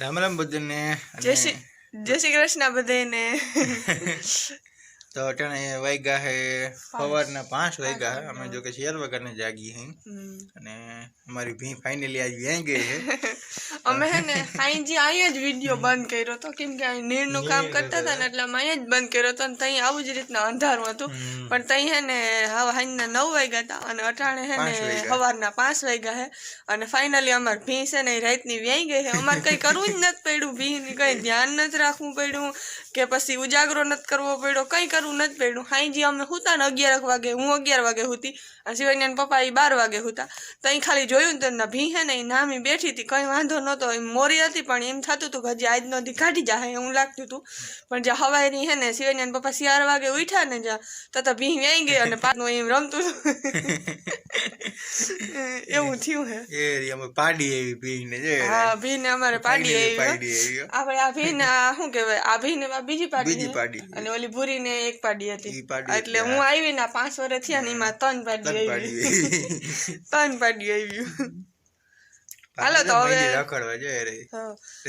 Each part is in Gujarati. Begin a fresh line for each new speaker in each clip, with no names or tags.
રામ રામ બધાને
જય શ્રી કૃષ્ણ બધાને
તો અટાણે વાગ્યા હે સવારના 5 વાગ્યા હે અમે જો કે 4 વાગ્યાને જાગી હે અને અમારી ભી ફાઇનલી આજ વ્યાઈ ગઈ હે
અમે હે ને હાઈજી અહીંયા જ વિડિયો બંધ કર્યો તો કેમ કે નીરનું કામ કરતા હતા ને એટલે અમે અહીંયા જ બંધ કર્યો તો અને ત્યાં આવું જ રીતના અંધારું હતું પણ ત્યાં હે ને હાઈના 9 વાગ્યા હતા અને અટાણે હે ને સવારના 5 વાગ્યા હે અને ફાઇનલી અમાર ભી છે ને રાતની વ્યાઈ ગઈ હે અમાર કઈ કરવું જ નથી પડ્યું ભીની કઈ ધ્યાન નથી રાખવું પડ્યું કે પછી ઉજાગરો નથી કરવો પડ્યો કઈ કરવું નથી પડ્યું હાઈજી અમે હુતા ને 11 વાગે હું 11 વાગે હુતી અને શિવાનીના પપ્પા એ 12 વાગે હુતા ત્યાં ખાલી જોયું ને તો ભી હે ને એ નામી બેઠી હતી કઈ વાંધો નતો મોરી હતી પણ એમ થતું હતું કે હજી આજનો દી કાઢી જાય એવું લાગતું હતું પણ જ્યાં હવાઈની હે ને શિવાનીના પપ્પા 4 વાગે ઉઠ્યા ને જ્યાં તો ભી વ્યાઈ ગઈ અને પાછું એમ રમતું એવું થયું હે
એ અમે પાડી આવી ભીને જે
હા ભીને અમારે પાડી આવી આપણે આ ભીને શું કહેવાય આ ભીને બીજી પાડી અને ઓલી ભૂરીને એક પાડી હતી એટલે હું આવી ને 5 વર્ષ થયા ને એમાં 3 પાડી આવી 3 પાડી આવી હાલો તો હવે
રખડવા જાય રે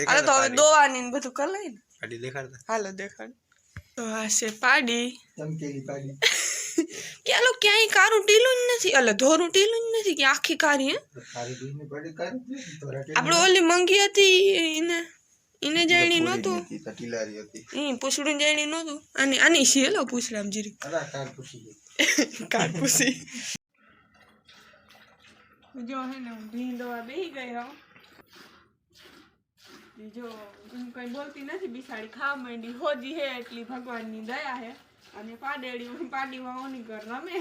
હાલો તો હવે દોવાની ને બધું કરી લઈ ને
પાડી દેખાડતા
હાલો દેખાડ તો આ છે પાડી
ચમકેલી પાડી
કે આલો ક્યાંય કારું ટીલું જ નથી એટલે ધોરું ટીલું જ નથી કે આખી કારી હે
કારી બીને પડી કારી
આપણે ઓલી મંગી હતી એને જાણી નહોતું
ટીલારી હતી
પૂછડું જાણી નહોતું અને આની છે લો પૂછડામ જીરી
અલા કાર પૂછી
કાર પૂછી જો હે ને ભીંડવા બેહી ગઈ હો જો હું કઈ બોલતી નથી બિસાડી ખા માંડી હોજી હે એટલી ભગવાનની દયા હે અને પાડીમાં ઓની કર રમે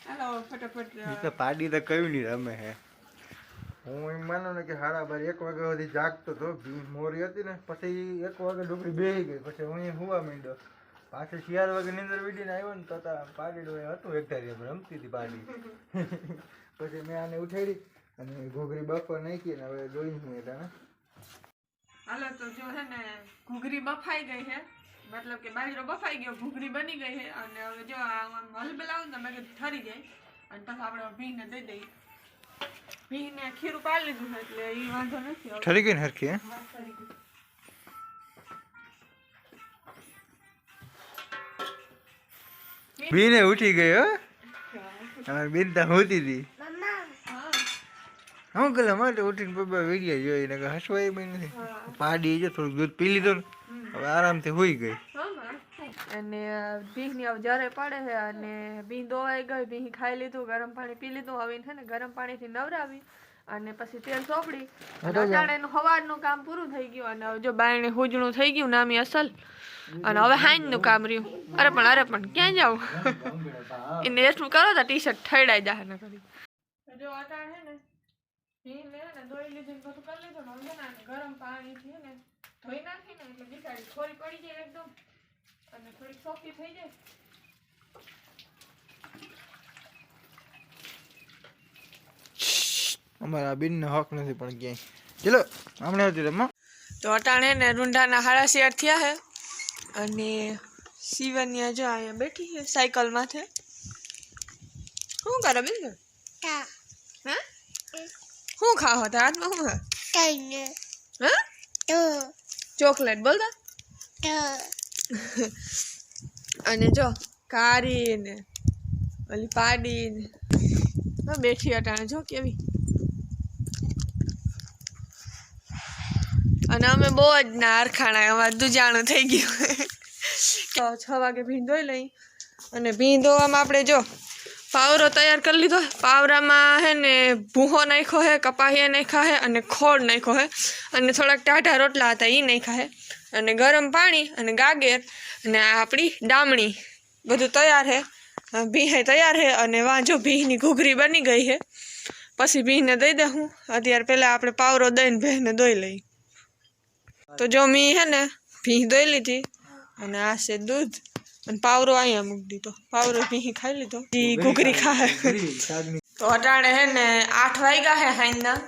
હાલો ફટાફટ
તો પાડી તો કયું નહીં રમે હે હું એમ માનું ને કે 12:30 1 વાગ્યા સુધી જાગતો તો મોરી હતી ને પછી 1 વાગે ડુકરી બેહી ગઈ પછી હું હુવા માંડ્યો પાછળ 4 વાગે નીંદર વીડીને આવ્યો ને તો પાડીડો હતું એક ધારી રમતી હતી પાડી પછી મેં આને ઉઠાડી અને ઘોઘરી બફવા નાખી ને હવે જોઈ હું એટલે
હાલો તો જો હે ને ઘૂઘરી બફાઈ ગઈ હે મતલબ કે બાજરો બફાઈ ગયો ઘૂઘરી બની ગઈ હે અને હવે જો આ હલબલાવું ને મેં ઠરી જાય અને પછી આપણે ભીને દઈ દઈએ ભીને ખીરું પાડી લીધું એટલે એ વાંધો નથી
ઠરી ગઈ ને હરખી હે બીને ઉઠી ગઈ હો અમારી બેનતા હોતી હતી હું કલા માટે ઉઠીને પપ્પા વિડીયો જોઈને કે હસવાય બી નથી પાડી જો થોડુંક દૂધ પી લીધું ને હવે આરામથી હોઈ ગઈ
અને ભીની હવે જરે પડે છે અને ભી દોવાઈ ગઈ ભી ખાઈ લીધું ગરમ પાણી પી લીધું હવે છે ને ગરમ પાણીથી નવરાવી અને પછી તેલ ચોપડી અટાણેનું સવારનું કામ પૂરું થઈ ગયું અને હવે જો બાયણે હુજણું થઈ ગયું નામી અસલ અને હવે હાઈનું કામ રહ્યું અરે પણ ક્યાં જાવ એને એટલું કરો તો ટી શર્ટ ઠડાઈ જાય ને કરી જો અટાણે ને ભીને ને ધોઈ લીધું બધું કરી લીધું હવે ને ગરમ પાણીથી ને ધોઈ નાખી ને એટલે બિચારી થોડી પડી જાય એકદમ અને થોડી સોફ્ટી થઈ જાય
અમારા બેનનો હક નથી પણ ક્યાંય ચલો હમણાં હતી રમવા
તો અટાણે ને રૂંઢાના 7:30 થયા હે અને શિવન્યા જો અહીંયા બેઠી છે સાયકલ માથે શું કરે બેન હે શું ખાઓ તાર હાથમાં શું હે હે ચોકલેટ બોલતા અને જો કારી ને ઓલી પાડી ને બેઠી અટાણે જો કેવી અને અમે બહુ જ ના અરખાણા અમારે દુજાણું થઈ ગયું તો 6 વાગે ભીંડ ધોઈ લઈ અને ભીંડ ધોવામાં આપણે જો પાવરો તૈયાર કરી લીધો પાવરામાં હે ને ભૂહો નાખ્યો હે કપાહિયા નાખ્યા હે અને ખોળ નાખ્યો હે અને થોડાક ટાઢા રોટલા હતા એ નાખ્યા હે અને ગરમ પાણી અને ગાગર અને આપણી ડામણી બધું તૈયાર હે ભીહે તૈયાર હે અને વાંજો ભીની ઘૂઘરી બની ગઈ હે પછી ભીને દઈ દે હું અત્યારે પહેલાં આપણે પાવરો દઈને ભેને દોઈ લઈ તો જો મી હે ને ભી દોઈ લીધી અને આ છે દૂધ અને પાવરો અહીંયા મૂકી દીધો પાવરો ભી ખાઈ લીધો ઘૂઘરી ખાય તો અટાણે હે ને 8 વાગ્યા હે હાઈના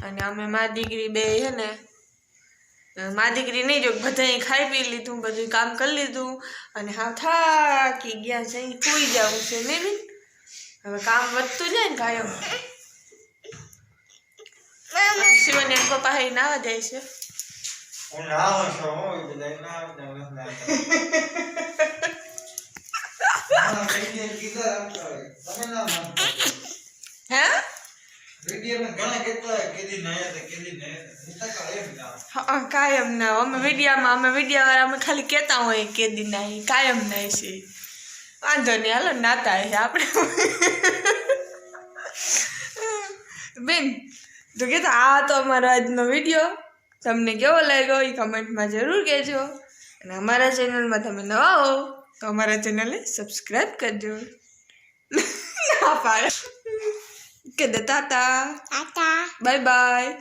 અને અમે મા દીકરી બે હે ને મા દીકરી નહીં જો બધાએ ખાઈ પી લીધું બધું કામ કરી લીધું અને હા થાકી ગયા છે સૂઈ જવું છે નહીં હવે કામ વધતું જાય ને કાયમ શિવાની અને પપ્પા હે નાવા જાય છે
હું નાવો છો હું બધા ના
હે હા કાયમ ના અમે વિડીયા વાળા અમે ખાલી કહેતા હોય કે દી ના કાયમ ના છે વાંધો નહીં હાલો નાતા છે આપણે બેન તો કહેતા આ તો અમારો આજનો વિડીયો તમને કેવો લાગ્યો એ કમેન્ટમાં જરૂર કહેજો અને અમારા ચેનલમાં તમે નવા હો તો અમારા ચેનલને સબસ્ક્રાઈબ કરજો ના પાડે કે દે ટાટા બાય બાય